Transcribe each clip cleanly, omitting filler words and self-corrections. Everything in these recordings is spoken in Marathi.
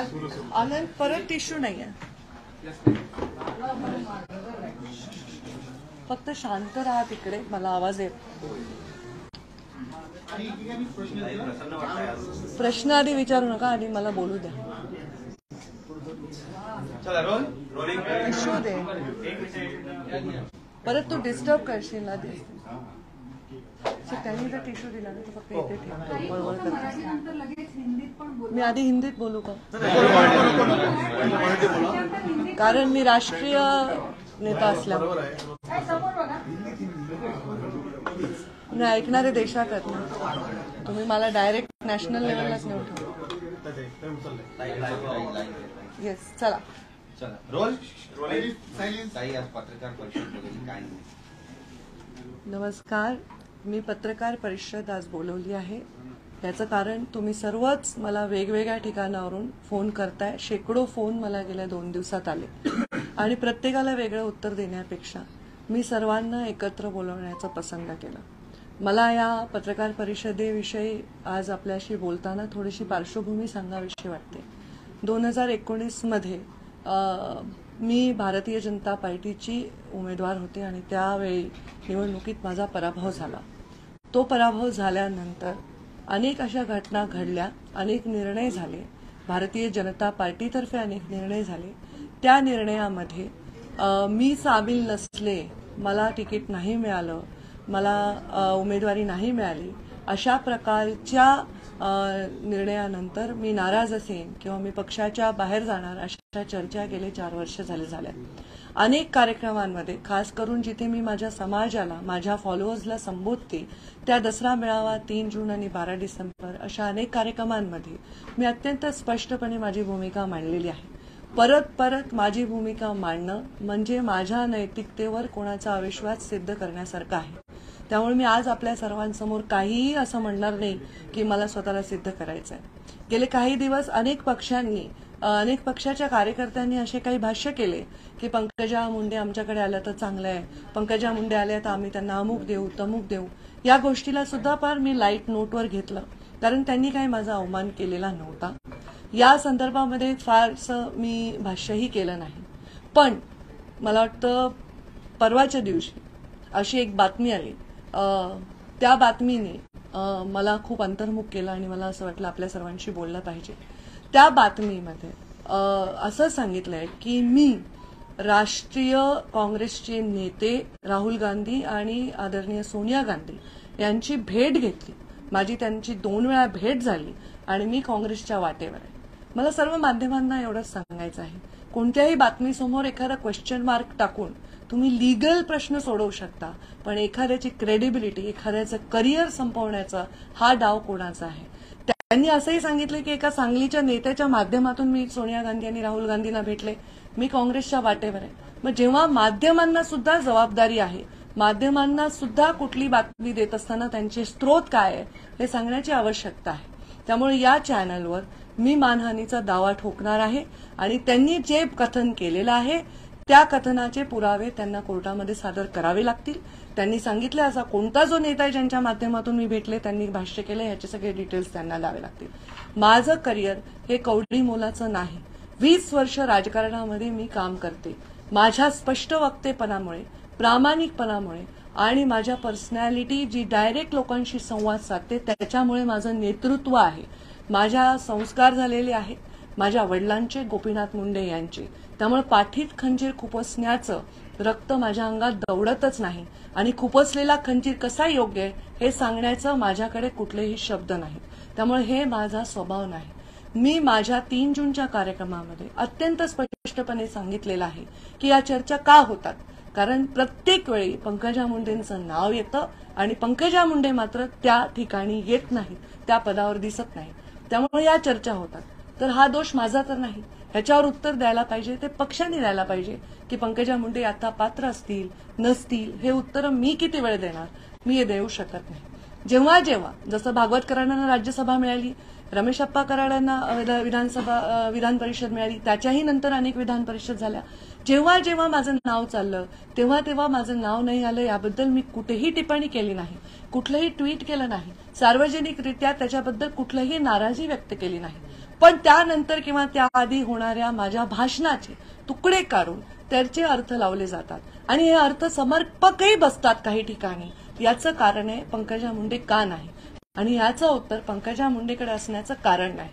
आनंद परत टिश्यू नाहीये, फक्त शांत राहा तिकडे, मला आवाज येत. प्रश्न आधी विचारू नका, आधी मला बोलू द्या. टिश्यू दे, परत तू डिस्टर्ब करशील ना. त्यांनी जर टिश्यू दिला ना तर फक्त इथे ठेव, बरोबर करतो. मी आधी हिंदीत बोलू का? कारण मी राष्ट्रीय नेता असल्यामुळे मी ऐकणारे देशात आहेत ना. तुम्ही मला डायरेक्ट नॅशनल लेवललाच नेऊन ठेवा. येस, चला. नमस्कार, मी पत्रकार परिषद आज बोलवली आहे. याचं कारण तुम्ही सर्वच मला वेगवेगळ्या ठिकाणावरून फोन करताय. शेकडो फोन मला गेल्या 2 दिवसात आले आणि प्रत्येकाला वेगळं उत्तर देण्यापेक्षा मी सर्वांना एकत्र बोलवण्याचा पसंत केला. मला या पत्रकार परिषदेविषयी आज आपल्याशी बोलताना थोडीशी पार्श्वभूमी सांगावीशी वाटते. 2019 मध्ये मी भारतीय जनता पार्टीची उमेदवार होते आणि त्यावेळी निवडणुकीत माझा पराभव झाला. तो पराभव झाल्यानंतर अनेक अशा घटना घडल्या, अनेक निर्णय झाले. भारतीय जनता पार्टीतर्फे अनेक निर्णय झाले. त्या निर्णयामध्ये मी सामील नसले, मला तिकीट नाही मिळालं, मला उमेदवारी नाही मिळाली, अशा प्रकारच्या निर्णयानंतर मी नाराज असेन किंवा मी पक्षाच्या बाहेर जाणार अशा चर्चा गेले 4 वर्ष झाल्या. अनेक कार्यक्रमांमध्ये, खास करून जिथे मी माझ्या समाजाला, माझ्या फॉलोअर्सला संबोधते, त्या दसरा मेळावा, 3 जून आणि 12 डिसेंबर अशा अनेक कार्यक्रमांमध्ये मी अत्यंत स्पष्टपणे माझी भूमिका मांडलेली आहे. परत परत माझी भूमिका मांडणं म्हणजे माझ्या नैतिकतेवर कोणाचा अविश्वास सिद्ध करण्यासारखं आहे. त्यामुळे मी आज आपल्या सर्वांसमोर काहीही असं म्हणणार नाही की मला स्वतःला सिद्ध करायचं आहे. गेले काही दिवस अनेक पक्षाच्या कार्यकर्त्यांनी असे काही भाष्य केले की पंकजा मुंडे आमच्याकडे आल्या तर चांगलं आहे, पंकजा मुंडे आल्या तर आम्ही त्यांना अमुक देऊ तमुक देऊ. या गोष्टीला सुद्धा फार मी लाईट नोटवर घेतलं, कारण त्यांनी काही माझा अवमान केलेला नव्हता. या संदर्भामध्ये फारसं मी भाष्यही केलं नाही. पण मला वाटतं परवाच्या दिवशी अशी एक बातमी आली, त्या बातमीने मला खूप अंतर्मुख केलं आणि मला असं वाटलं आपल्या सर्वांशी बोललं पाहिजे. त्या बातमीमध्ये असं सांगितलंय की मी राष्ट्रीय काँग्रेसचे नेते राहुल गांधी आणि आदरणीय सोनिया गांधी यांची भेट घेतली. माझी त्यांची 2 वेळा भेट झाली आणि मी काँग्रेसच्या वाटेवर आहे. मला सर्व माध्यमांना एवढंच सांगायचं आहे, कोणत्याही बातमीसमोर एखादा क्वेश्चन मार्क टाकून तुम्ही लीगल प्रश्न सोडवू शकता, पण एखाद्याची क्रेडिबिलिटी, एखाद्याचं करिअर संपवण्याचा हा डाव कोणाचा आहे? त्यांनी असंही सांगितलं की एका सांगलीच्या नेत्याच्या माध्यमातून मी सोनिया गांधी आणि राहुल गांधींना भेटले, मी काँग्रेसच्या वाटेवर आहे. मग जेव्हा माध्यमांना सुद्धा जबाबदारी आहे, माध्यमांना सुद्धा कुठली बातमी देत असताना त्यांचे स्रोत काय आहे हे सांगण्याची आवश्यकता आहे. त्यामुळे या चॅनलवर मी मानहानीचा दावा ठोकणार आहे आणि त्यांनी जे कथन केलेलं आहे त्या कथनाचे पुरावे त्यांना कोर्टामध्ये सादर करावे लागतील. त्यांनी सांगितलं असा कोणता जो नेता आहे ज्यांच्या माध्यमातून मी भेटले, त्यांनी भाष्य केलं, याचे सगळे डिटेल्स त्यांना द्यावे लागतील. माझं करिअर हे कवडी मोलाचं नाही. 20 वर्ष राजकारणामध्ये मी काम करते. माझ्या स्पष्ट वक्तेपणामुळे, प्रामाणिकपणामुळे आणि माझ्या पर्सनॅलिटी जी डायरेक्ट लोकांशी संवाद साधते त्याच्यामुळे माझं नेतृत्व आहे. माझ्या संस्कार झालेले आहेत माझ्या वडिलांचे, गोपीनाथ मुंडे यांचे. त्यामुळे पाठीत खंजीर खुपसण्याचं रक्त माझ्या अंगात दौडतच नाही आणि खुपसलेला खंजीर कसा योग्य आहे हे सांगण्याचं माझ्याकडे कुठलेही शब्द नाहीत. त्यामुळे हे माझा स्वभाव नाही. मी माझ्या 3 जूनच्या कार्यक्रमामध्ये अत्यंत स्पष्टपणे सांगितलेलं आहे की या चर्चा का होतात, कारण प्रत्येक वेळी पंकजा मुंडेंचं नाव येतं आणि पंकजा मुंडे मात्र त्या ठिकाणी येत नाहीत, त्या पदावर दिसत नाही. त्यामुळे या चर्चा होतात. तर हा दोष माझा तर नाही. ह्याच्यावर उत्तर द्यायला पाहिजे ते पक्षाने द्यायला पाहिजे की पंकजा मुंडे आता पात्र असतील नसतील हे उत्तर मी किती वेळ देणार, मी हे देऊ शकत नाही. जेव्हा जेव्हा जसं भागवतकरांना राज्यसभा मिळाली, रमेश अप्पा कराडांना विधान परिषद मिळाली, त्याच्याही नंतर अनेक विधान परिषद झाल्या, जेव्हा जेव्हा माझं नाव चाललं तेव्हा तेव्हा माझं नाव नाही आलं याबद्दल मी कुठेही टिप्पणी केली नाही, कुठलंही ट्विट केलं नाही, सार्वजनिकरित्या त्याच्याबद्दल कुठलीही नाराजी व्यक्त केली नाही. पण त्यानंतर किंवा त्याआधी होणाऱ्या माझ्या भाषणाचे तुकडे काढून त्याचे अर्थ लावले जातात आणि हे अर्थ समर्पकही बसतात काही ठिकाणी. याचं कारण आहे पंकजा मुंडे का नाही, आणि याचं उत्तर पंकजा मुंडेकडे असण्याचं कारण नाही.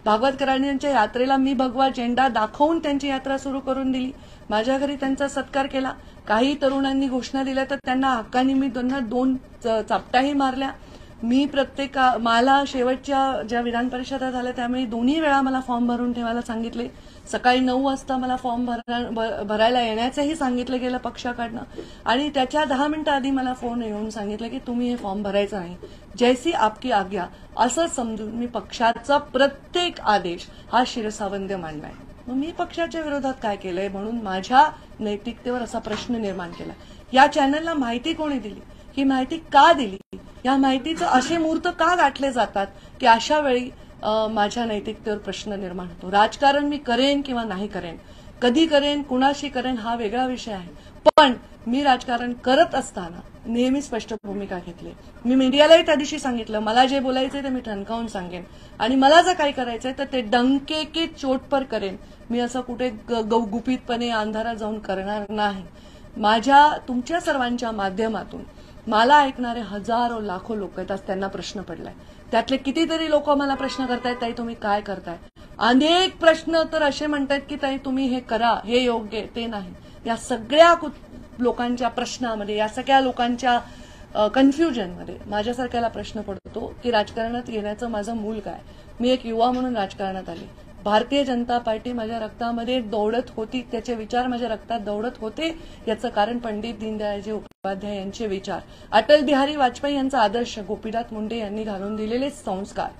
भागवतकरांच्या यात्रेला मी भगवा झेंडा दाखवून त्यांची यात्रा सुरू करून दिली. माझ्या घरी त्यांचा सत्कार केला. काही तरुणांनी घोषणा दिल्या तर त्यांना हक्कानी मी त्यांना 2 चापटाही मारल्या. मी मला शेवटच्या ज्या विधान परिषदा झाल्या त्यामुळे दोन्ही वेळा मला फॉर्म भरून ठेवायला सांगितले. सकाळी 9 वाजता मला फॉर्म भरायला येण्याचंही सांगितलं गेलं पक्षाकडनं, आणि त्याच्या 10 मिनिटं आधी मला फोन येऊन सांगितलं की तुम्ही हे फॉर्म भरायचं नाही, जैसी आपकी आज्ञा असं समजून मी पक्षाचा प्रत्येक आदेश हा शिरसावंद मानलाय. मग मी पक्षाच्या विरोधात काय केलंय म्हणून माझ्या नैतिकतेवर असा प्रश्न निर्माण केला. या चॅनलला माहिती कोणी दिली, ही माहिती का दिली, या माहितीचं असे मुहूर्त का गाठले जातात की अशा वेळी माझ्या नैतिकतेवर प्रश्न निर्माण होतो. राजकारण मी करेन किंवा नाही करेन, कधी करेन, कुणाशी करेन हा वेगळा विषय आहे, पण मी राजकारण करत असताना नेहमी स्पष्ट भूमिका घेतली. मी मीडियालाही त्या दिवशी सांगितलं मला जे बोलायचंय ते मी ठणकावून सांगेन, आणि मला जर काही करायचंय तर ते डंके की चोट पर करेन. मी असं कुठे गुपितपणे अंधारात जाऊन करणार नाही. तुमच्या सर्वांच्या माध्यमातून मला ऐकणारे हजारो लाखो लोक आहेत. आज त्यांना प्रश्न पडलाय. त्यातले कितीतरी लोक मला प्रश्न करतायत ताई तुम्ही काय करताय. अनेक प्रश्न तर असे म्हणतायत की ताई तुम्ही हे करा, हे योग्य ते नाही. या सगळ्या लोकांच्या प्रश्नामध्ये, या सगळ्या लोकांच्या कन्फ्युजनमध्ये माझ्यासारख्याला प्रश्न पडतो की राजकारणात येण्याचं माझं मूल काय. मी एक युवा म्हणून राजकारणात आले. भारतीय जनता पार्टी माझ्या रक्तामध्ये दौडत होती, त्याचे विचार माझ्या रक्तात दौडत होते. याचं कारण पंडित दीनदयाळजी उपाध्याय यांचे विचार, अटल बिहारी वाजपेयी यांचा आदर्श, गोपीनाथ मुंडे यांनी घालून दिलेले संस्कार.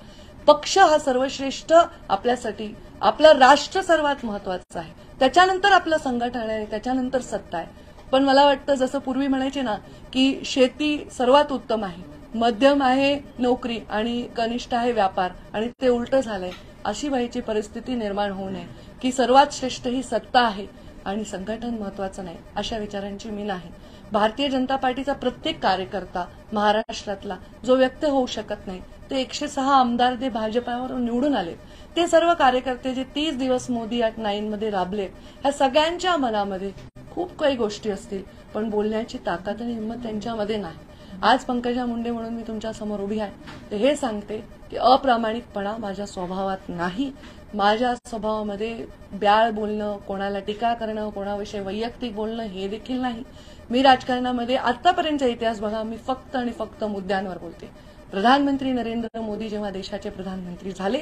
पक्ष हा सर्वश्रेष्ठ आपल्यासाठी, आपलं राष्ट्र सर्वात महत्वाचं आहे, त्याच्यानंतर आपलं संघटन आहे, त्याच्यानंतर सत्ता आहे. पण मला वाटतं जसं पूर्वी म्हणायचे ना की शेती सर्वात उत्तम आहे, मध्यम आहे नोकरी आणि कनिष्ठ आहे व्यापार, आणि ते उलटं झालंय. अशी व्हायची परिस्थिती निर्माण होऊ नये की सर्वात श्रेष्ठ ही सत्ता आहे आणि संघटन महत्वाचं नाही. अशा विचारांची मी नाही. भारतीय जनता पार्टीचा प्रत्येक कार्यकर्ता महाराष्ट्रातला जो व्यक्त होऊ शकत नाही, ते 106 आमदार जे भाजपावर निवडून आले, ते सर्व कार्यकर्ते जे 30 दिवस मोदी ॲट 9 मध्ये राबले, ह्या सगळ्यांच्या मनामध्ये खूप काही गोष्टी असतील, पण बोलण्याची ताकद आणि हिंमत त्यांच्यामध्ये नाही. आज पंकजा मुंडे म्हणून मी तुमच्या समोर उभी आहे, तर हे सांगते की अप्रामाणिकपणा माझ्या स्वभावात नाही. माझ्या स्वभावामध्ये ब्याळ बोलणं, कोणाला टीका करणं, कोणाविषयी वैयक्तिक बोलणं हे देखील नाही. मी राजकारणामध्ये आतापर्यंतचा इतिहास बघा, मी फक्त आणि फक्त मुद्द्यांवर बोलते. प्रधानमंत्री नरेंद्र मोदी जेव्हा देशाचे प्रधानमंत्री झाले,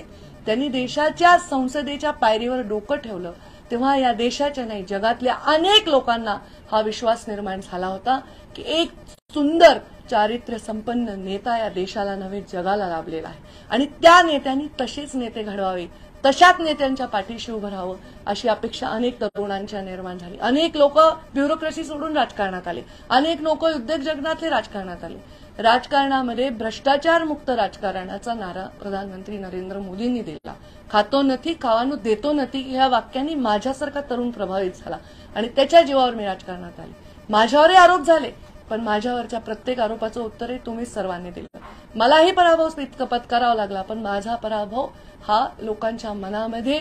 त्यांनी देशाच्या संसदेच्या पायरीवर डोकं ठेवलं, तेव्हा या देशाच्या नाही जगातल्या अनेक लोकांना हा विश्वास निर्माण झाला होता की एक सुंदर चारित्र्य संपन्न नेता या देशाला नव्हे जगाला लाभलेला आहे, आणि त्या नेत्यांनी तसेच नेते घडवावे, तशाच नेत्यांच्या पाठीशी उभं राहावं अशी अपेक्षा अनेक तरुणांच्या निर्माण झाली. अनेक लोक ब्युरोक्रेसी सोडून राजकारणात आले, अनेक लोक उद्योग जगतातले राजकारणात आले. राजकारणामध्ये भ्रष्टाचार मुक्त राजकारणाचा नारा प्रधानमंत्री नरेंद्र मोदींनी दिला. खातो नथी खावानो देतो नथी ह्या वाक्यांनी माझ्यासारखा तरुण प्रभावित झाला आणि त्याच्या जीवावर मी राजकारणात आले. माझ्यावरही आरोप झाले, पण माझ्यावरच्या प्रत्येक आरोपाचं उत्तरही तुम्ही सर्वांनी दिलं. मलाही पराभव पत्करावा लागला, पण माझा पराभव हा लोकांच्या मनामध्ये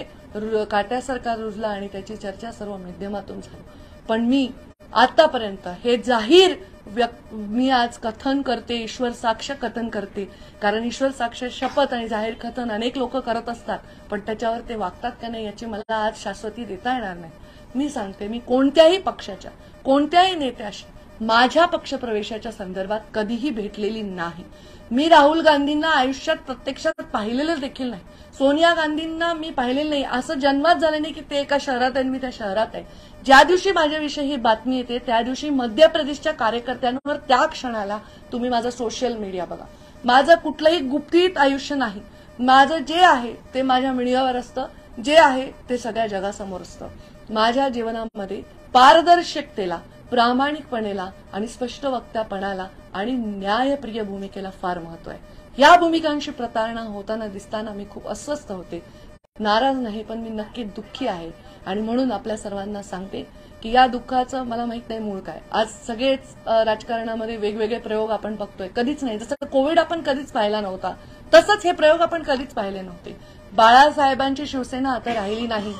काट्यासारखा रुजला आणि त्याची चर्चा सर्व माध्यमातून झाली. पण मी आतापर्यंत हे जाहीर मी आज कथन करते, ईश्वर साक्ष कथन करते, कारण ईश्वर साक्ष शपथ आणि जाहीर कथन अनेक लोक करत असतात, पण त्याच्यावर ते वागतात का नाही याची मला आज शाश्वती देता येणार नाही. मी सांगते, मी कोणत्याही पक्षाच्या कोणत्याही नेत्याशी माझ्या पक्षप्रवेशाच्या संदर्भात कधीही भेटलेली नाही. मी राहुल गांधींना आयुष्यात प्रत्यक्षात पाहिलेलं देखील नाही. सोनिया गांधींना मी पाहिलेलं नाही. असं जन्मात झालं नाही की ते एका शहरात आहे आणि मी त्या शहरात आहे. ज्या दिवशी माझ्याविषयी ही बातमी येते त्या दिवशी मध्य प्रदेशच्या कार्यकर्त्यांवर त्या क्षणाला तुम्ही माझं सोशल मीडिया बघा. माझं कुठलंही गुपित आयुष्य नाही. माझं जे आहे ते माझ्या मीडियावर असतं, जे आहे ते सगळ्या जगासमोर असतं. माझ्या जीवनामध्ये पारदर्शकतेला, प्रामाणिकपणेला आणि स्पष्ट वक्त्यापणाला आणि न्यायप्रिय भूमिकेला फार महत्व आहे. या भूमिकांशी प्रतारणा होताना दिसताना मी खूप अस्वस्थ होते. नाराज नाही, पण मी नक्की दुःखी आहे. आणि म्हणून आपल्या सर्वांना सांगते की या दुःखाचं मला माहित नाही मूळ काय. आज सगळेच राजकारणामध्ये वेगवेगळे प्रयोग आपण बघतोय. कधीच नाही, जसं कोविड आपण कधीच पाहिला नव्हता, तसंच हे प्रयोग आपण कधीच पाहिले नव्हते. बाळासाहेबांची शिवसेना आता राहिली नाही,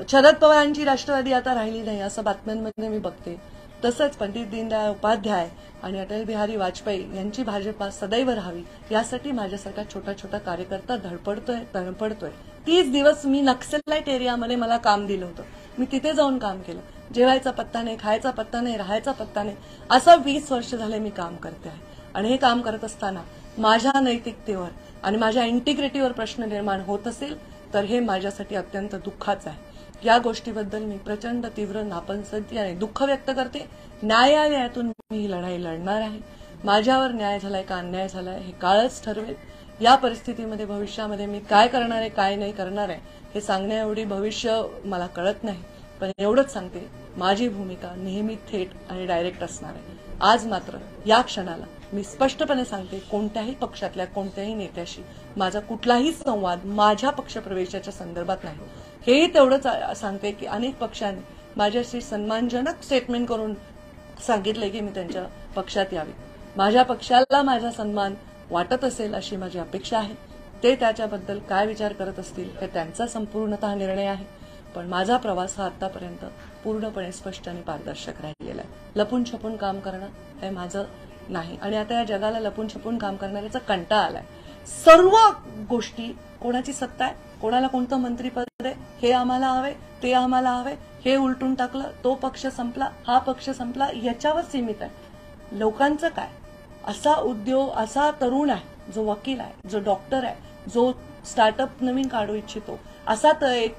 शरद पवारांची राष्ट्रवादी आता राहिली नाही, असं बातम्यांमध्ये मी बघते. तसंच पंडित दीनदयाळ उपाध्याय आणि अटल बिहारी वाजपेयी यांची भाजपा सदैव राहावी यासाठी माझ्यासारखा छोटा छोटा कार्यकर्ता धडपडतोय. 30 दिवस मी नक्सलाइट एरियामध्ये मला काम दिलं होतं, मी तिथे जाऊन काम केलं. जेवायचा पत्ता नाही, खायचा पत्ता नाही, राहायचा पत्ता नाही, असं 20 वर्ष झाले मी काम करते आहे. आणि हे काम करत असताना माझ्या नैतिकतेवर आणि माझ्या इंटिग्रिटीवर प्रश्न निर्माण होत असेल तर हे माझ्यासाठी अत्यंत दुःखाचं आहे. या गोष्टीबद्दल मी प्रचंड तीव्र नापसंती दुःख व्यक्त करते. न्यायालयातून मी ही लढाई लढणार आहे. माझ्यावर न्याय झालाय का अन्याय झालाय हे काळच ठरवेल. या परिस्थितीमध्ये भविष्यामध्ये मी काय करणार आहे काय नाही करणार आहे हे सांगण्या एवढी भविष्य मला कळत नाही, पण एवढंच सांगते माझी भूमिका नेहमी थेट आणि डायरेक्ट असणार आहे. आज मात्र या क्षणाला मी स्पष्टपणे सांगते, कोणत्याही पक्षातल्या कोणत्याही नेत्याशी माझा कुठलाही संवाद माझ्या पक्षप्रवेशाच्या संदर्भात नाही. हेही तेवढंच सांगते की अनेक पक्षांनी माझ्याशी सन्मानजनक स्टेटमेंट करून सांगितले की मी त्यांच्या पक्षात यावे. माझ्या पक्षाला माझा सन्मान वाटत असेल अशी माझी अपेक्षा आहे. ते त्याच्याबद्दल काय विचार करत असतील हे त्यांचा संपूर्णतः निर्णय आहे. पण माझा प्रवास हा आतापर्यंत पूर्णपणे स्पष्ट आणि पारदर्शक राहिलेला आहे. लपून छपून काम करणं हे माझं नाही. आणि आता या जगाला लपून छपून काम करणाऱ्याचा कंटाळा आलाय. सर्व गोष्टी कोणाची सत्ता आहे, कोणाला कोणतं मंत्रीपद आहे, हे आम्हाला हवे, ते आम्हाला हवे, हे उलटून टाकलं, तो पक्ष संपला, हा पक्ष संपला, याच्यावर सीमित आहे. लोकांचं काय? असा उद्योग, असा तरुण आहे जो वकील आहे, जो डॉक्टर आहे, जो स्टार्टअप नवीन काढू इच्छितो, असा एक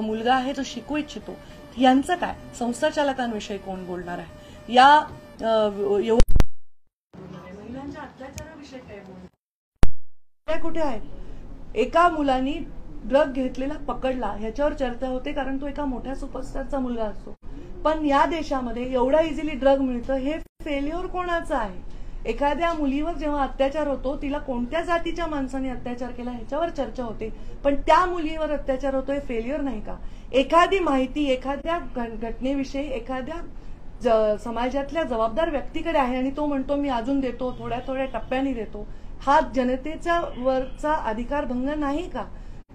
मुलगा आहे जो शिकू इच्छितो, यांचं काय? संस्था चालकांविषयी कोण बोलणार आहे? या महिलांच्या अत्याचाराविषयी काय बोलणार? कुठे आहे? एका मुलाने ड्रग घेतलेला पकडला ह्याच्यावर चर्चा होते कारण तो एका मोठ्या सुपरस्टारचा मुलगा असतो. पण या देशामध्ये एवढा इझिली ड्रग मिळतं हे फेल्युअर कोणाचं आहे? एखाद्या मुलीवर जेव्हा अत्याचार होतो तिला कोणत्या जातीच्या माणसाने अत्याचार केला ह्याच्यावर चर्चा होते, पण त्या मुलीवर अत्याचार होतो हे फेल्युअर नाही का? एखादी माहिती एखाद्या घटनेविषयी एखाद्या समाजातल्या जबाबदार व्यक्तीकडे आहे आणि तो म्हणतो मी अजून देतो, थोड्या थोड्या टप्प्याने देतो, हा जनतेचा वरचा अधिकार भंग नाही का?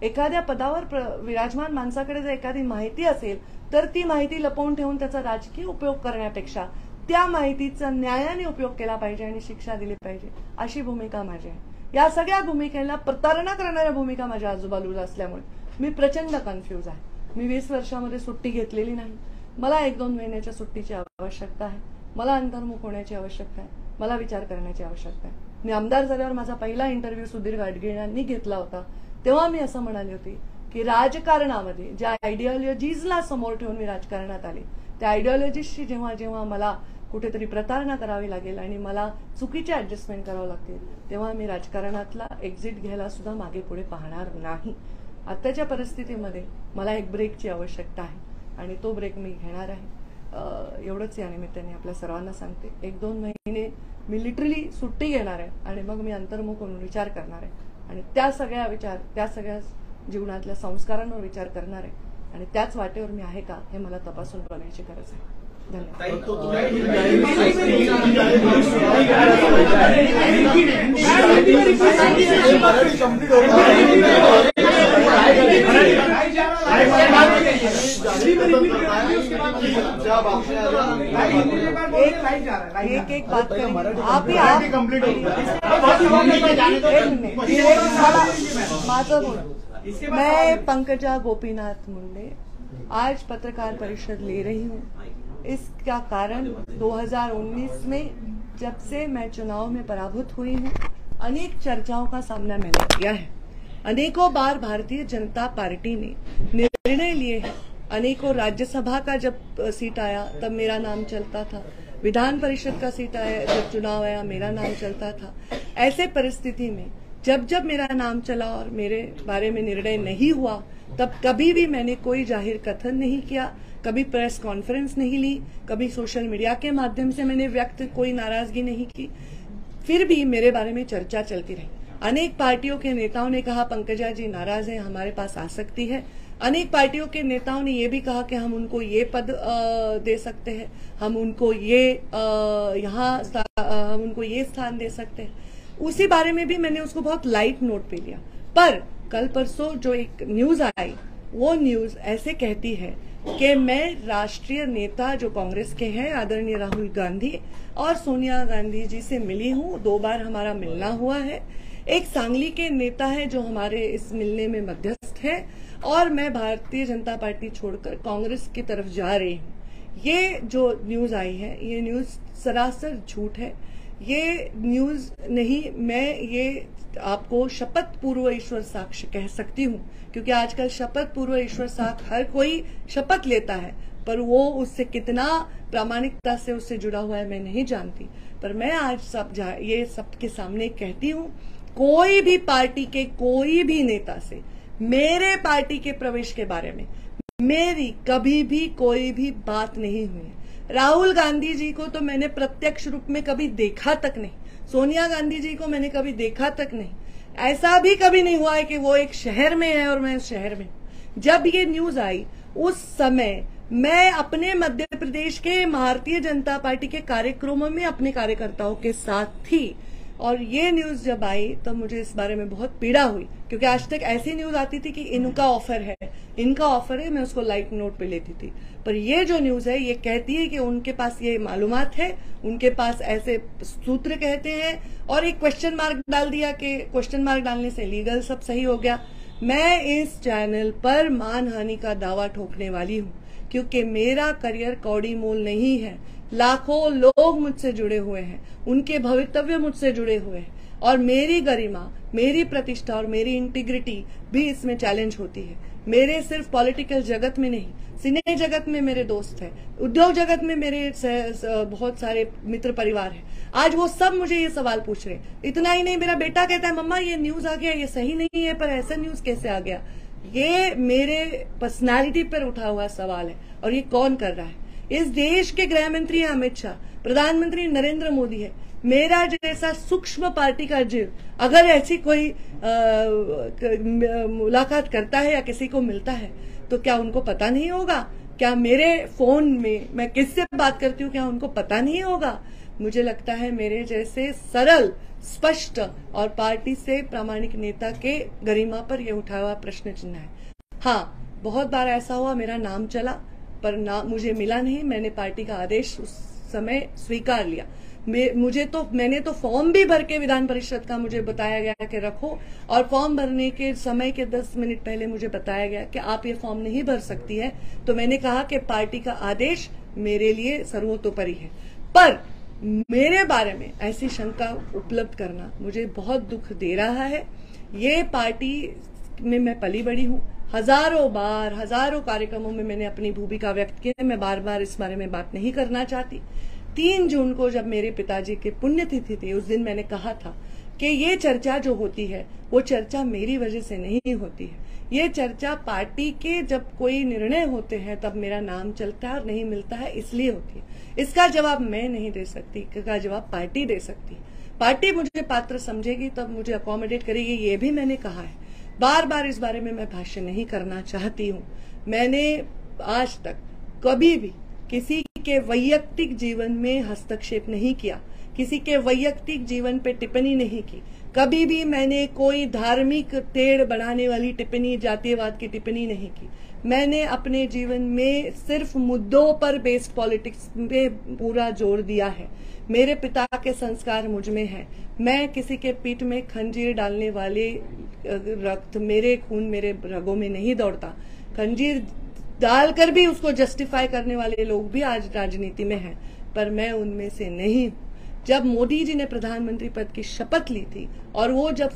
एखाद्या पदावर विराजमान माणसाकडे जर एखादी माहिती असेल तर ती माहिती लपवून ठेवून त्याचा राजकीय उपयोग करण्यापेक्षा त्या माहितीचा न्यायाने उपयोग केला पाहिजे आणि शिक्षा दिली पाहिजे, अशी भूमिका माझी आहे. या सगळ्या भूमिकेला प्रतारणा करणाऱ्या भूमिका माझ्या आजूबाजूला असल्यामुळे मी प्रचंड कन्फ्यूज आहे. मी 20 वर्षामध्ये सुट्टी घेतलेली नाही. मला 1-2 महिन्याच्या सुट्टीची आवश्यकता आहे. मला अंतर्मुख होण्याची आवश्यकता आहे. मला विचार करण्याची आवश्यकता आहे. मी आमदार झाल्यावर माझा पहिला इंटरव्ह्यू सुधीर गाडगिळांनी घेतला होता. तेव्हा मी असं म्हणाले होते की राजकारणामध्ये ज्या आयडिओलॉजीजला समोर ठेवून मी राजकारणात आले त्या आयडिओलॉजीजशी जेव्हा जेव्हा मला कुठेतरी प्रतारणा करावी लागेल आणि मला चुकीचे ऍडजस्टमेंट करावं लागतील तेव्हा मी राजकारणातला एक्झिट घ्यायला सुद्धा मागे पुढे पाहणार नाही. आताच्या परिस्थितीमध्ये मला एक ब्रेकची आवश्यकता आहे आणि तो ब्रेक मी घेणार आहे. एवढंच या निमित्ताने आपल्या सर्वांना सांगते. 1-2 महिने मी लिटरली सुट्टी घेणार आहे आणि मग मी अंतर्मुख होऊन विचार करणार आहे आणि त्या सगळ्या जीवनातल्या संस्कारांवर विचार करणार आहे आणि त्याच वाटेवर मी आहे का हे मला तपासून बघायची गरज आहे. एक बात माझं बोल. मैं पंकजा गोपीनाथ मुंडे आज पत्रकार परिषद ले रही हूँ. इसका कारण 2019 में जब से मैं चुनाव में पराभूत हुई हूँ अनेक चर्चाओं का सामना मैंने किया है. अनेकों बार भारतीय जनता पार्टी ने निर्णय लिए हैं. अनेकों राज्यसभा का जब सीट आया तब मेरा नाम चलता था. विधान परिषद का सीट आया जब चुनाव आया मेरा नाम चलता था. ऐसे परिस्थिति में जब जब मेरा नाम चला और मेरे बारे में निर्णय नहीं हुआ तब कभी भी मैंने कोई जाहिर कथन नहीं किया, कभी प्रेस कॉन्फ्रेंस नहीं ली, कभी सोशल मीडिया के माध्यम से मैंने व्यक्त कोई नाराजगी नहीं की. फिर भी मेरे बारे में चर्चा चलती रही. अनेक पार्टियों के नेताओं ने कहा पंकजा जी नाराज हैं, हमारे पास आ सकती है. अनेक पार्टियों के नेताओं ने ये भी कहा कि हम उनको ये पद दे सकते हैं, हम उनको ये स्थान दे सकते हैं. उसी बारे में भी मैंने उसको बहुत लाइट नोट पे लिया. पर कल परसों जो एक न्यूज आई, वो न्यूज ऐसे कहती है कि मैं राष्ट्रीय नेता जो कांग्रेस के हैं आदरणीय राहुल गांधी और सोनिया गांधी जी से मिली हूं, 2 बार हमारा मिलना हुआ है। एक सांगली के नेता है जो हमारे इस मिलने में मध्यस्थ है, और मैं भारतीय जनता पार्टी छोड़कर कांग्रेस की तरफ जा रही हूं। ये जो न्यूज आई है, ये न्यूज सरासर झूठ है। ये न्यूज नहीं, मैं ये आपको शपथ पूर्व ईश्वर साक्ष्य कह सकती हूँ, क्योंकि आजकल शपथ पूर्व ईश्वर साक्ष्य हर कोई शपथ लेता है, पर वो उससे कितना प्रामाणिकता से उससे जुड़ा हुआ है मैं नहीं जानती। पर मैं आज ये सबके सामने कहती हूँ, कोई भी पार्टी के कोई भी नेता से मेरे पार्टी के प्रवेश के बारे में मेरी कभी भी कोई भी बात नहीं हुई है। राहुल गांधी जी को तो मैंने प्रत्यक्ष रूप में कभी देखा तक नहीं, सोनिया गांधी जी को मैंने कभी देखा तक नहीं। ऐसा भी कभी नहीं हुआ है कि वो एक शहर में है और मैं उस शहर में। जब ये न्यूज आई उस समय मैं अपने मध्य प्रदेश के भारतीय जनता पार्टी के कार्यक्रमों में अपने कार्यकर्ताओं के साथ थी, और ये न्यूज जब आई तो मुझे इस बारे में बहुत पीड़ा हुई, क्योंकि आज तक ऐसी न्यूज आती थी कि इनका ऑफर है, इनका ऑफर है, मैं उसको लाइट नोट पे लेती थी। पर ये जो न्यूज है ये कहती है कि उनके पास ये मालूमात है, उनके पास ऐसे सूत्र कहते हैं, और एक क्वेश्चन मार्क डाल दिया कि क्वेश्चन मार्क डालने से लीगल सब सही हो गया। मैं इस चैनल पर मानहानि का दावा ठोकने वाली हूँ, क्योंकि मेरा करियर कौड़ी मोल नहीं है। लाखों लोग मुझसे जुड़े हुए हैं, उनके भवितव्य मुझसे जुड़े हुए हैं, और मेरी गरिमा, मेरी प्रतिष्ठा और मेरी इंटीग्रिटी भी इसमें चैलेंज होती है। मेरे सिर्फ पॉलिटिकल जगत में नहीं, सिने जगत में मेरे दोस्त हैं, उद्योग जगत में मेरे बहुत सारे मित्र परिवार हैं। आज वो सब मुझे ये सवाल पूछ रहे। इतना ही नहीं, मेरा बेटा कहता है मम्मा ये न्यूज आ गया, ये सही नहीं है, पर ऐसा न्यूज कैसे आ गया। ये मेरे पर्सनालिटी पर उठा हुआ सवाल है, और ये कौन कर रहा है। इस देश के गृह मंत्री है अमित शाह, प्रधानमंत्री नरेंद्र मोदी है। मेरा जैसा सूक्ष्म पार्टी का जीव अगर ऐसी कोई मुलाकात करता है या किसी को मिलता है, तो क्या उनको पता नहीं होगा? क्या मेरे फोन में मैं किससे बात करती हूँ, क्या उनको पता नहीं होगा? मुझे लगता है मेरे जैसे सरल, स्पष्ट और पार्टी से प्रामाणिक नेता के गरिमा पर यह उठा हुआ प्रश्न चिन्ह है। हाँ, बहुत बार ऐसा हुआ मेरा नाम चला, पर ना मुझे मिला नहीं। मैंने पार्टी का आदेश उस समय स्वीकार लिया। मैंने तो फॉर्म भी भर के विधान परिषद का मुझे बताया गया कि रखो, और फॉर्म भरने के समय के 10 मिनट पहले मुझे बताया गया कि आप ये फॉर्म नहीं भर सकती है। तो मैंने कहा कि पार्टी का आदेश मेरे लिए सर्वोतोपरि है। पर मेरे बारे में ऐसी शंका उपलब्ध करना मुझे बहुत दुख दे रहा है। ये पार्टी में मैं पली बड़ी हूँ, हजारों बार हजारों कार्यक्रमों में मैंने अपनी भूमिका व्यक्त की है। मैं बार बार इस बारे में बात नहीं करना चाहती। 3 जून को जब मेरे पिताजी की पुण्यतिथि थी, उस दिन मैंने कहा था कि ये चर्चा जो होती है वो चर्चा मेरी वजह से नहीं होती है। ये चर्चा पार्टी के जब कोई निर्णय होते हैं तब मेरा नाम चलता है और नहीं मिलता है, इसलिए होती है। इसका जवाब मैं नहीं दे सकती, इसका जवाब पार्टी दे सकती है। पार्टी मुझे पात्र समझेगी तब मुझे अकोमोडेट करेगी, ये भी मैंने कहा है। बार बार इस बारे में मैं भाष्य नहीं करना चाहती हूँ। मैंने आज तक कभी भी किसी के वैयक्तिक जीवन में हस्तक्षेप नहीं किया, किसी के वैयक्तिक जीवन पे टिप्पणी नहीं की। कभी भी मैंने कोई धार्मिक टेढ़ बढ़ाने वाली टिप्पणी, जातीयवाद की टिप्पणी नहीं की। मैंने अपने जीवन में सिर्फ मुद्दों पर बेस्ड पॉलिटिक्स पे पूरा जोर दिया है। मेरे पिता के संस्कार मुझ में है। मैं किसी के पीठ में खंजीर डालने वाले रक्त मेरे खून मेरे रगों में नहीं दौड़ता। खंजीर डालकर भी उसको जस्टिफाई करने वाले लोग भी आज राजनीति में हैं, पर मैं उनमें से नहीं। जब मोदी जी ने प्रधानमंत्री पद की शपथ ली थी और वो जब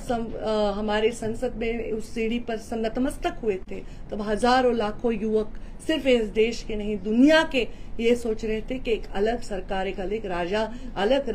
हमारे संसद में उस सीढ़ी पर नतमस्तक हुए थे, तब हजारों लाखों युवक सिर्फ इस देश के नहीं दुनिया के ये सोच रहे थे कि एक अलग सरकार, एक अलग राजा, अलग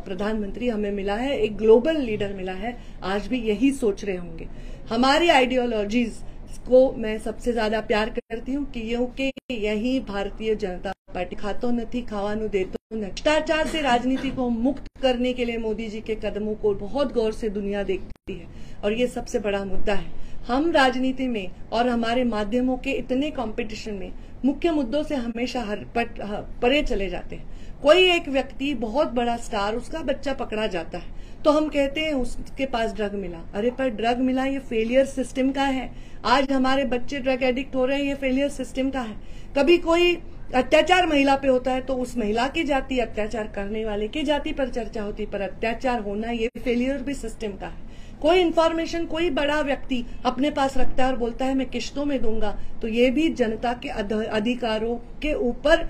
प्रधानमंत्री हमें मिला है, एक ग्लोबल लीडर मिला है। आज भी यही सोच रहे होंगे। हमारी आइडियोलॉजीज को मैं सबसे ज्यादा प्यार करती हूँ क्योंकि यही भारतीय जनता पार्टी खातो नहीं खावानू देतो नहीं। भ्रष्टाचार से राजनीति को मुक्त करने के लिए मोदी जी के कदमों को बहुत गौर से दुनिया देखती है, और ये सबसे बड़ा मुद्दा है। हम राजनीति में और हमारे माध्यमों के इतने कंपटीशन में मुख्य मुद्दों से हमेशा परे चले जाते हैं। कोई एक व्यक्ति बहुत बड़ा स्टार, उसका बच्चा पकड़ा जाता है तो हम कहते हैं उसके पास ड्रग मिला। अरे पर ड्रग मिला ये फेलियर सिस्टम का है। आज हमारे बच्चे ड्रग एडिक्ट हो रहे हैं, ये फेलियर सिस्टम का है। कभी कोई अत्याचार महिला पे होता है तो उस महिला की जाति, अत्याचार करने वाले की जाति पर चर्चा होती, पर अत्याचार होना ये फेलियर भी सिस्टम का है। कोई इन्फॉर्मेशन कोई बड़ा व्यक्ति अपने पास रखता है और बोलता है मैं किश्तों में दूंगा, तो ये भी जनता के अधिकारों के ऊपर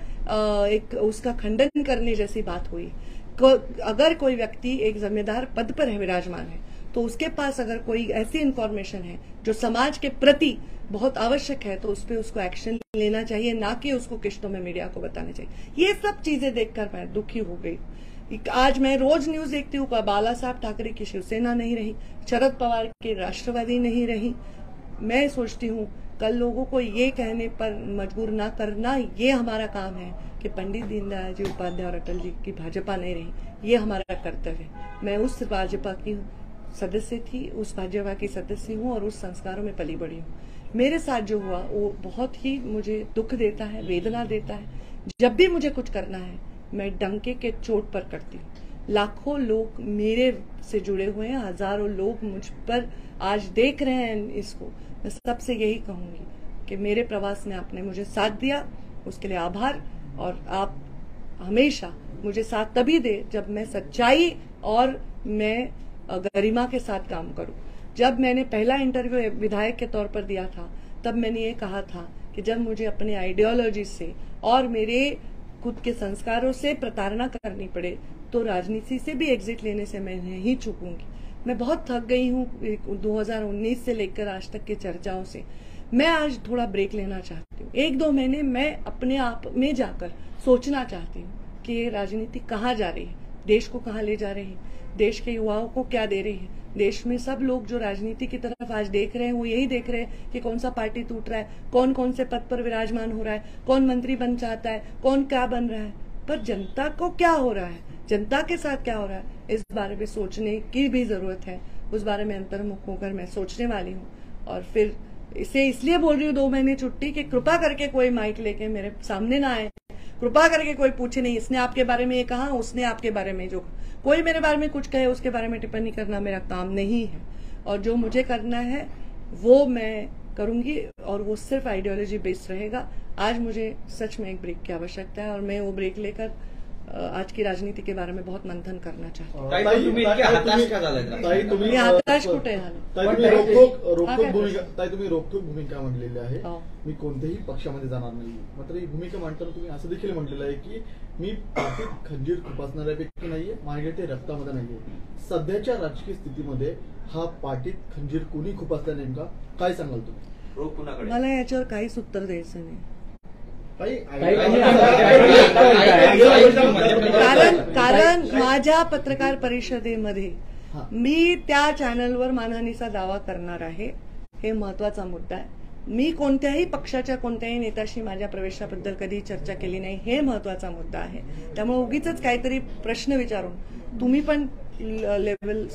एक उसका खंडन करने जैसी बात हुई। अगर कोई व्यक्ति एक जिम्मेदार पद पर है, विराजमान है, तो उसके पास अगर कोई ऐसी इन्फॉर्मेशन है जो समाज के प्रति बहुत आवश्यक है तो उस पर उसको एक्शन लेना चाहिए, ना कि उसको किश्तों में मीडिया को बताना चाहिए। ये सब चीजें देखकर मैं दुखी हो गई। आज मैं रोज न्यूज देखती हूँ, बाला साहब ठाकरे की शिवसेना नहीं रही, शरद पवार की राष्ट्रवादी नहीं रही। मैं सोचती हूँ कल लोगों को ये कहने पर मजबूर ना करना ये हमारा काम है कि पंडित दीनदयाल जी उपाध्याय और अटल जी की भाजपा नहीं रही, ये हमारा कर्तव्य है। मैं उस भाजपा की सदस्य थी, उस भाजपा की सदस्य हूँ और उस संस्कारों में पली बड़ी हूँ। मेरे साथ जो हुआ वो बहुत ही मुझे दुख देता है, वेदना देता है। जब भी मुझे कुछ करना है मैं डंके के चोट पर करती हूँ। लाखों लोग मेरे से जुड़े हुए हैं, हजारों लोग मुझ पर आज देख रहे हैं इसको। मैं सबसे यही कहूंगी कि मेरे प्रवास में आपने मुझे साथ दिया, उसके लिए आभार। और आप हमेशा मुझे साथ तभी दे जब मैं सच्चाई और मैं गरिमा के साथ काम करूं। जब मैंने पहला इंटरव्यू विधायक के तौर पर दिया था तब मैंने ये कहा था कि जब मुझे अपने आइडियोलॉजी से और मेरे खुद के संस्कारों से प्रताड़ना करनी पड़े तो राजनीति से भी एग्जिट लेने से मैं नहीं चूकूंगी। मैं बहुत थक गई हूँ 2019 से लेकर आज तक की चर्चाओं से। मैं आज थोड़ा ब्रेक लेना चाहती हूँ, 1-2 महीने मैं अपने आप में जाकर सोचना चाहती हूँ कि ये राजनीति कहाँ जा रही है, देश को कहाँ ले जा रही है, देश के युवाओं को क्या दे रही है। देश में सब लोग जो राजनीति की तरफ आज देख रहे हैं वो यही देख रहे हैं कि कौन सा पार्टी टूट रहा है, कौन कौन से पद पर विराजमान हो रहा है, कौन मंत्री बन चाहता है, कौन क्या बन रहा है। पर जनता को क्या हो रहा है, जनता के साथ क्या हो रहा है, इस बारे में सोचने की भी जरूरत है। उस बारे में अंतर्मुख होकर मैं सोचने वाली हूँ। और फिर इसे इसलिए बोल रही हूँ 2 महीने छुट्टी कि कृपा करके कोई माइक लेके मेरे सामने ना आए, कृपा करके कोई पूछे नहीं इसने आपके बारे में ये कहा, उसने आपके बारे में जो कोई मेरे बारे में कुछ कहे उसके बारे में टिप्पणी करना मेरा काम नहीं है। और जो मुझे करना है वो मैं करूंगी और वो सिर्फ आइडियोलॉजी बेस्ड रहेगा। आज मुझे सच में एक ब्रेक की आवश्यकता है और मैं वो ब्रेक लेकर आज की राजनीति के बारे में बहुत मंथन करना चाहते हैं। तुम्ही हताश कुठे तुम्ही रोखठोक भूमिका मांडलेली आहे। मी कोणत्याही पक्षामध्ये जाणार नाही, मात्र ही भूमिका मांडताना तुम्ही असं देखील म्हटलेलं आहे की मी पाठीत खंजीर खुपसणाऱ्या व्यक्ती नाहीये, माझ्या ते रक्तामध्ये नाहीये। सध्याच्या राजकीय स्थितीमध्ये हा पाठीत खंजीर कोणी खुपसला नेमका काय सांगाल तुम्ही? मला याच्यावर काहीच उत्तर द्यायचं नाही, कारण माझ्या पत्रकार परिषदेमध्ये मी त्या चॅनलवर मानहानीचा दावा करणार आहे, हे महत्वाचा मुद्दा आहे। मी कोणत्याही पक्षाच्या कोणत्याही नेत्याशी माझ्या प्रवेशाबद्दल कधी चर्चा केली नाही, हे महत्वाचा मुद्दा आहे। त्यामुळे उगीच काहीतरी प्रश्न विचारून तुम्ही पण लेवल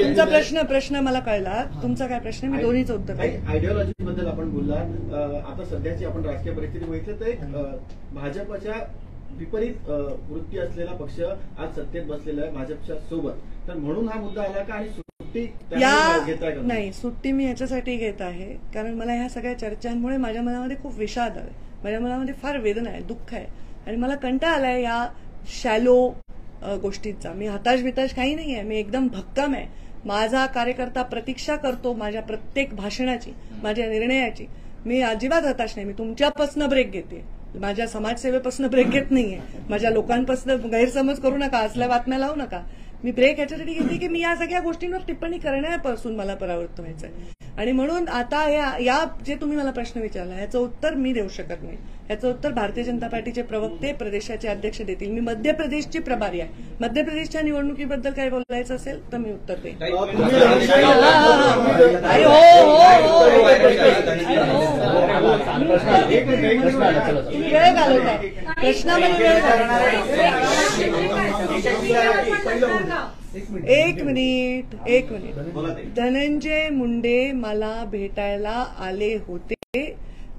तुमचा प्रश्न मला कळला, तुमचा काय प्रश्न, मी दोन्हीचं उत्तर आयडियोलॉजी बद्दल आपण बोललात। आता सध्याची आपण राजकीय परिस्थिती बघितली तर एक भाजपच्या विपरीत वृत्ती असलेला पक्ष आज सत्तेत बसलेला आहे भाजपच्या सोबत, तर म्हणून हा मुद्दा आला का? आणि सुट्टी घेताय का? नाही, सुट्टी मी याच्यासाठी घेत आहे कारण मला ह्या सगळ्या चर्चांमुळे माझ्या मनामध्ये खूप विषाद आहे, माझ्या मनामध्ये फार वेदना आहे, दुःख आहे आणि मला कंटाळा आलाय या शॅलो गोष्टींचा। मी हताश काही नाही आहे, मी एकदम भक्कम आहे। माझा कार्यकर्ता प्रतीक्षा करतो माझ्या प्रत्येक भाषणाची, माझ्या निर्णयाची। मी अजिबात हताश नाही। मी तुमच्यापासून ब्रेक घेते, माझ्या समाजसेवेपासून ब्रेक घेत नाहीये, माझ्या लोकांपासून गैरसमज करू नका, असल्या बातम्या लावू नका। मी ब्रेक ह्याच्यासाठी घेते की मी या सगळ्या गोष्टींवर टिप्पणी करण्यापासून मला परावृत्त व्हायचंय आणि म्हणून आता या जे तुम्ही मला प्रश्न विचारला ह्याचं उत्तर मी देऊ शकत नाही, ह्याचं उत्तर भारतीय जनता पार्टीचे प्रवक्ते प्रदेशाचे अध्यक्ष देतील। मी मध्य प्रदेशची प्रभारी आहे, मध्य प्रदेशच्या निवडणुकीबद्दल काही बोलायचं असेल तर मी उत्तर देईन। वेळ घालवताय प्रश्नामध्ये, वेळ एक मिनिट। धनंजय मुंडे मला भेटायला आले होते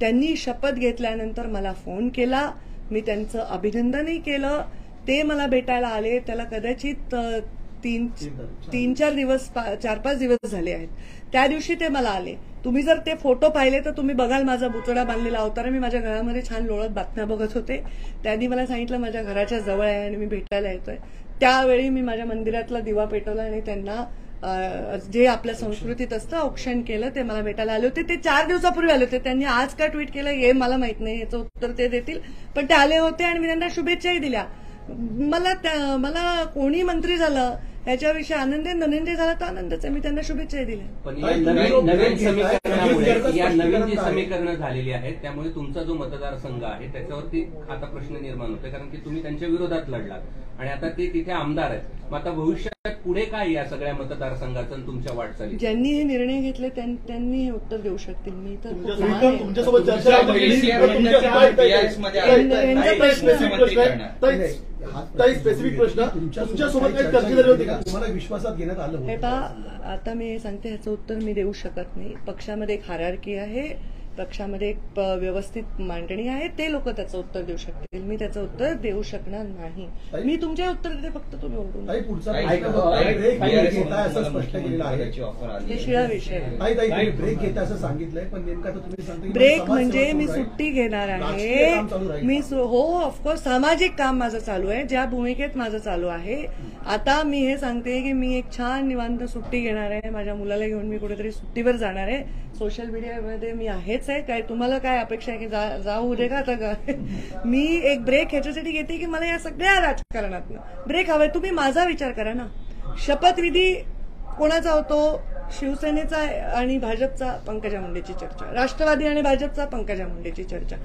त्यांनी शपथ घेतल्यानंतर मला फोन केला, मी त्यांचं अभिनंदनही केलं. ते मला भेटायला आले, त्याला कदाचित 3-4 दिवस 4-5 दिवस झाले आहेत. त्या दिवशी ते मला आले. तुम्ही जर ते फोटो पाहिले तर तुम्ही बघाल माझा बुचडा बांधलेला अवतार. मी माझ्या घरामध्ये छान लोळत बातम्या बघत होते. त्यांनी मला सांगितलं माझ्या घराच्या जवळ आहे आणि मी भेटायला येतोय. त्यावेळी मी माझ्या मंदिरातला दिवा पेटवला आणि त्यांना जे आपल्या संस्कृतीत असतं औक्षण केलं. ते मला भेटायला आले होते. ते 4 दिवसापूर्वी आले होते. त्यांनी आज का ट्विट केलं हे मला माहित नाही, याचं उत्तर ते देतील. पण ते आले होते आणि मी त्यांना शुभेच्छाही दिल्या. मला कोणी मंत्री झालं याच्याविषयी आनंद आहे, धनंजय झाला तर आनंदच आहे. मी त्यांना शुभेच्छाही दिल्या. पण नवीन समीकरणामुळे या नवीन जी समीकरणं झालेली आहेत त्यामुळे तुमचा जो मतदारसंघ आहे त्याच्यावरती आता प्रश्न निर्माण होतोय, कारण की तुम्ही त्यांच्या विरोधात लढलात आणि आता ते तिथे आमदार आहेत. मग आता भविष्यात पुढे काय या सगळ्या मतदारसंघाचं तुमच्या वाटचाली? ज्यांनी हे निर्णय घेतले त्यांनी हे उत्तर देऊ शकतील. मी तर तुमच्यासोबत चर्चा स्पेसिफिक प्रश्न तुमच्यासोबत काही चर्चा झाली होती का? तुम्हाला विश्वासात घेण्यात आलं हे पहा, आता मी सांगते ह्याचं उत्तर मी देऊ शकत नाही. पक्षामध्ये एक हायरार्की आहे, पक्षामध्ये एक व्यवस्थित मांडणी आहे, ते लोक त्याचं उत्तर देऊ शकतील. मी त्याचं उत्तर देऊ शकणार नाही. मी तुमचे उत्तर देते, फक्त तुम्ही ओरडून शिळा विषय. ब्रेक घेता असं सांगितलंय, पण नेमका तुम्ही सांगता ब्रेक म्हणजे मी सुट्टी घेणार आहे. मी हो ऑफकोर्स सामाजिक काम माझं चालू आहे, ज्या भूमिकेत माझं चालू आहे. आता मी हे सांगते की मी एक छान निवांत सुट्टी घेणार आहे. माझ्या मुलाला घेऊन मी कुठेतरी सुट्टीवर जाणार आहे. सोशल मीडियामध्ये मी आहेच आहे. काय तुम्हाला काय अपेक्षा आहे की जाऊ दे का आता? मी एक ब्रेक ह्याच्यासाठी घेते की मला या सगळ्या राजकारणातनं ब्रेक हवाय. तुम्ही माझा विचार करा ना. शपथविधी कोणाचा होतो? शिवसेनेचा आणि भाजपचा पंकजा मुंडेची चर्चा, राष्ट्रवादी आणि भाजपचा पंकजा मुंडेची चर्चा,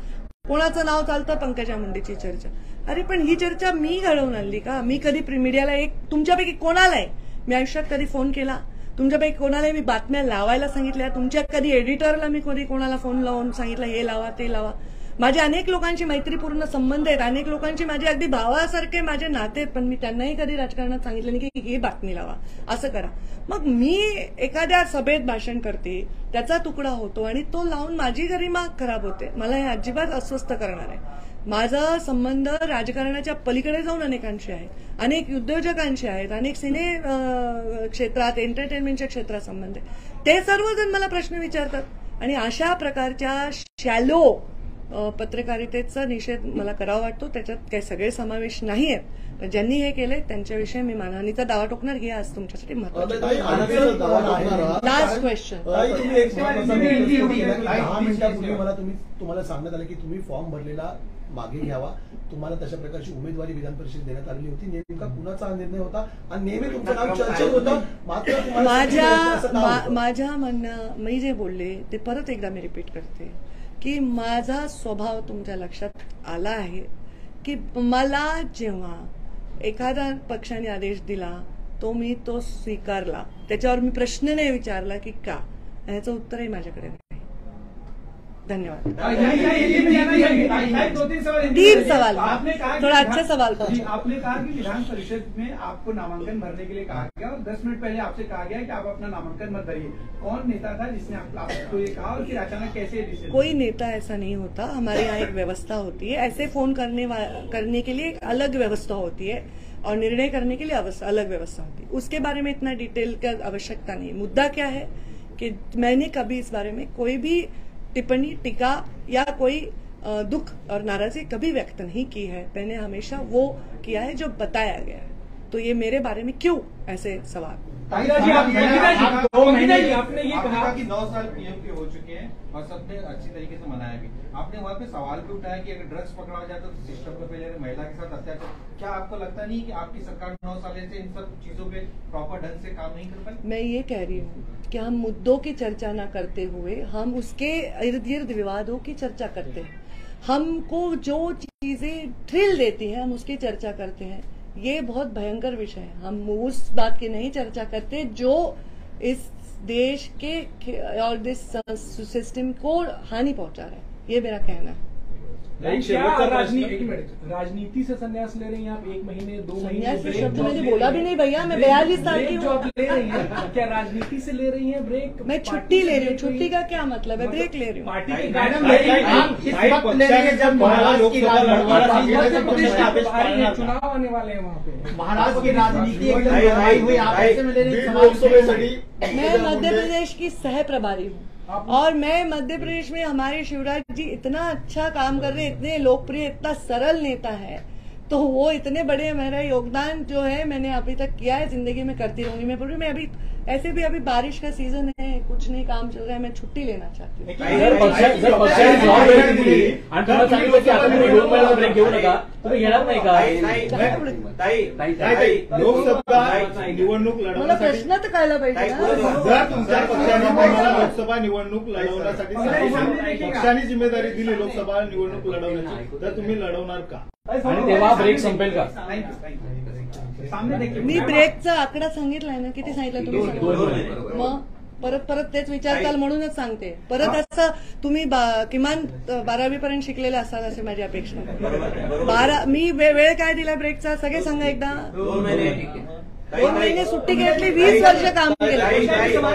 कोणाचं नाव चालतं पंकजा मुंडेची चर्चा. अरे पण ही चर्चा मी घडवून आणली का? मी कधी मीडियाला तुमच्यापैकी कोणाला आहे मी आयुष्यात कधी फोन केला? तुमच्यापैकी कोणाला मी बातम्या लावायला सांगितल्या? तुमच्या कधी एडिटरला मी कधी कोणाला फोन लावून सांगितलं हे लावा ते लावा? माझे अनेक लोकांची मैत्रीपूर्ण संबंध आहेत, अनेक लोकांची माझे अगदी भावासारखे माझे नाते आहेत, पण मी त्यांनाही कधी राजकारणात सांगितलं नाही की ही बातमी लावा, असं करा. मग मी एखाद्या सभेत भाषण करते, त्याचा तुकडा होतो आणि तो लावून माझी गरिमा खराब होते. मला हे अजिबात अस्वस्थ करणार आहे. माझा संबंध राजकारणाच्या पलीकडे जाऊन अनेकांशी आहे, अनेक उद्योजकांशी आहेत, अनेक सिने क्षेत्रात एंटरटेनमेंटच्या क्षेत्रात संबंध आहे. ते सर्वजण मला प्रश्न विचारतात आणि अशा प्रकारच्या शॅलो पत्रकारितेचा निषेध मला करावा वाटतो. त्याच्यात काही सगळे समावेश नाही आहेत, पण ज्यांनी हे केले त्यांच्याविषयी मी मानहानीचा दावा टोकणार. हे आज तुमच्यासाठी महत्त्वाचं. Last question. 10 मिनिटांपूर्वी मला तुम्हाला सांगण्यात आलं की तुम्ही फॉर्म भरलेला मागे घ्यावा. तुम्हाला तशा प्रकारची उमेदवारी विधान परिषद देण्यात आलेली होती. नेमका कुणाचा निर्णय होता आणि नेहमी तुमचं नाव चर्चेत होतं, मात्र माझ्या म्हणणं मी जे बोलले ते परत एकदा मी रिपीट करते की माझा स्वभाव तुमच्या लक्षात आला आहे की मला जेव्हा एखाद्या पक्षाने आदेश दिला मी तो स्वीकारला. त्याच्यावर मी प्रश्न नाही विचारला की का, याचं उत्तरही माझ्याकडे नाही. धन्यवाद. 3 सवाल, थोड़ा अच्छा सवाल पूछो. आपने कहा कि विधान परिषद में आपको नामांकन भरने के लिए कहा गया और 10 मिनट पहले आपसे कहा गया कि आप अपना नामांकन मत भरिए. कौन नेता था जिसने आपको ये कहा और फिर अचानक कैसे डिसीजन? कोई नेता ऐसा नहीं होता. हमारे यहाँ एक व्यवस्था होती है. ऐसे फोन करने के लिए एक अलग व्यवस्था होती है और निर्णय करने के लिए अलग व्यवस्था होती है. उसके बारे में इतना डिटेल का आवश्यकता नहीं. मुद्दा क्या है कि मैंने कभी इस बारे में कोई भी टिप्पणी, टीका या कोई दुख और नाराजगी कभी व्यक्त नहीं की है. मैंने हमेशा वो किया है जो बताया गया है. तो ये मेरे बारे में क्यों ऐसे सवाल? आपने ये कहा कि 9 साल पीएम के हो चुके हैं और सबने अच्छी तरीके से मनाया भी. आपने वहाँ पे सवाल भी उठाया कि अगर ड्रग्स पकड़ा जाए तो सिस्टम को पहले महिला के साथ अत्याचार. क्या आपको लगता नहीं कि आपकी सरकार 9 साल से इन सब चीजों पे प्रॉपर ढंग से काम नहीं कर पाई? मैं ये कह रही हूँ कि हम मुद्दों की चर्चा न करते हुए हम उसके इर्द गिर्द विवादों की चर्चा करते हैं. हमको जो चीजें थ्रिल देती हैं हम उसकी चर्चा करते हैं. ये बहुत भयंकर विषय है. हम उस बात की नहीं चर्चा करते जो इस देश के और इस सिस्टम को हानि पहुंचा रहा है. ये मेरा कहना है. एक शेवटचा प्रश्न. राजनीति से संन्यास ले रही हैं आप, 1 महीने 2 महीने संन्यास ब्रेक शब्द जो मैंने ले बोला रही भी नहीं हैं, भैया, मैं 42 साल की ब्रेक जो हूँ। आप ले रही हैं, क्या राजनीति से ले रही हैं ब्रेक? मैं छुट्टी ले रही हूँ। छुट्टी का क्या मतलब है? ब्रेक ले रही हूँ। पार्टी के मैडम, मैडम इस वक्त ले रही है जब महाराष्ट्र की चुनाव आने वाले हैं वहाँ पे, महाराष्ट्र की राजनीति एकदम लड़ाई हुई, आप ऐसे में ले रही हैं लोकसभेसाठी मैं मध्य प्रदेश की सह प्रभारी हूँ और मैं मध्य प्रदेश में हमारे शिवराज जी इतना अच्छा काम कर रहे हैं, इतने लोकप्रिय, इतना सरल नेता है, तो वो इतने बड़े मेरा योगदान जो है मैंने अभी तक किया है, जिंदगी में करती रहूंगी। मैं बोल रही हूँ, मैं अभी ऐसे भी अभी बारिश का सीजन है, कुछ नहीं काम चल रहा है, मैं छुट्टी लेना चाहती हूँ। जर पक्षाने जबाबदारी दिली आणि तुम्हाला सांगितलं की आता तुम्ही 2 महिन्याचा ब्रेक घेऊ नका, तुम्ही घेणार नाही का? लोकसभा निवडणूक मला लढवण्यासाठी प्रश्न तर कळला पाहिजे ना. जर तुमच्या पक्षाने तुम्हाला लोकसभा निवडणूक लढवण्यासाठी सांगितलं, पक्षाने जिम्मेदारी दिली लोकसभा निवडणूक लढवण्याची, तर तुम्ही लढवणार का? आणि तेव्हा ब्रेक संपेल का? सामने देखिए, मी ब्रेकचा आकडा सांगितलाय ना, किती सांगितलं तुम्ही? मग परत तेच विचारताल म्हणूनच सांगते. परत असं तुम्ही किमान 12वी पर्यंत शिकलेले असाल असे माझी अपेक्षा. मी वेळ काय दिला ब्रेकचा सगळे सांगा एकदा. 2 महिने सुट्टी घेतली, 20 वर्ष काम केलं. ऐसे में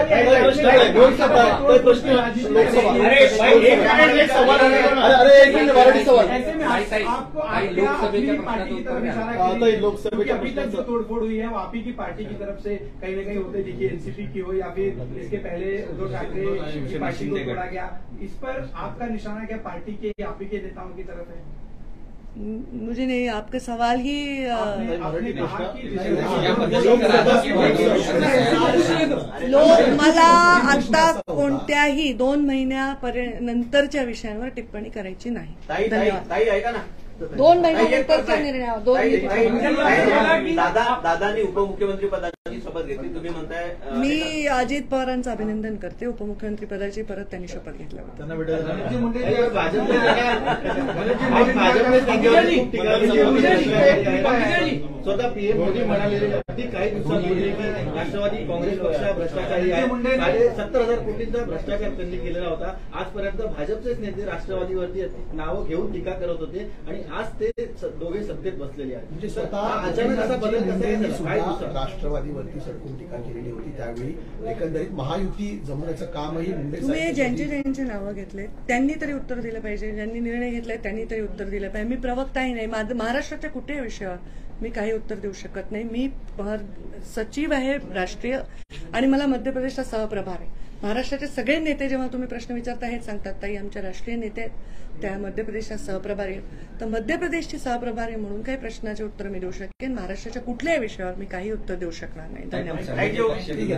आपको लोकसभेच्या पार्टी की तरफ इशारा आता कीजिए लोकसभेच्या क्योंकि अभी तक जो प्रश्नाचं- तोड़फोड़ हुई है वो आप ही की पार्टी की तरफ से कहीं न कहीं होते दिखी, एनसीपी की हो या फिर इसके पहले उद्धव ठाकरे की पार्टी को तोड़ा गया, इस पर आपका निशाना क्या पार्टी के आप ही के नेताओं की तरफ है? मुझे नहीं, आपका सवाल ही आपने कहा कि मला आता कोणत्याही 2 महिन्यानंतरच्या विषयांवर टिप्पणी करायची नाही. धन्यवाद. 2 महिन्यानंतरच्या निर्णयावर 2 दादानी उपमुख्यमंत्री पदाची शपथ घेतली, तुम्ही म्हणताय मी अजित पवारांचं अभिनंदन करते. उपमुख्यमंत्री पदाची परत त्यांनी शपथ घेतल्यावर त्यांना भेटायला स्वतः पीएम मोदी म्हणाले अगदी काही दिवसांपूर्वी की राष्ट्रवादी काँग्रेस पक्ष भ्रष्टाचारी आहे. 70,000 कोटींचा भ्रष्टाचार त्यांनी केलेला होता. आजपर्यंत भाजपचेच नेते राष्ट्रवादीवरती नावं घेऊन टीका करत होते आणि आज ते दोघे सत्तेत बसलेले आहेत. म्हणजे अचानक असा बदल कसा काय झाला? राष्ट्रवादीवरती सडकून टीका केलेली होती. त्यावेळी एकंदरीत महायुती जमवण्याचं कामही मुंडे तुम्ही ज्यांचे नावं घेतले त्यांनी तरी उत्तर दिलं पाहिजे. ज्यांनी निर्णय घेतलाय त्यांनी तरी उत्तर दिलं पाहिजे. मी प्रवक्ताही नाही. महाराष्ट्राच्या कुठेही विषयावर मी काही उत्तर देऊ शकत नाही. मी सचिव आहे राष्ट्रीय आणि मला मध्य प्रदेशचा सहप्रभार आहे. महाराष्ट्राचे सगळे नेते जेव्हा तुम्ही प्रश्न विचारता हेच सांगतात, ताई आमच्या राष्ट्रीय नेते त्या मध्य प्रदेशच्या सहप्रभारी आहेत. तर मध्य प्रदेशची सहप्रभारी म्हणून काही प्रश्नाचे उत्तर मी देऊ शकेन. महाराष्ट्राच्या कुठल्याही विषयावर मी काही उत्तर देऊ शकणार नाही. धन्यवाद.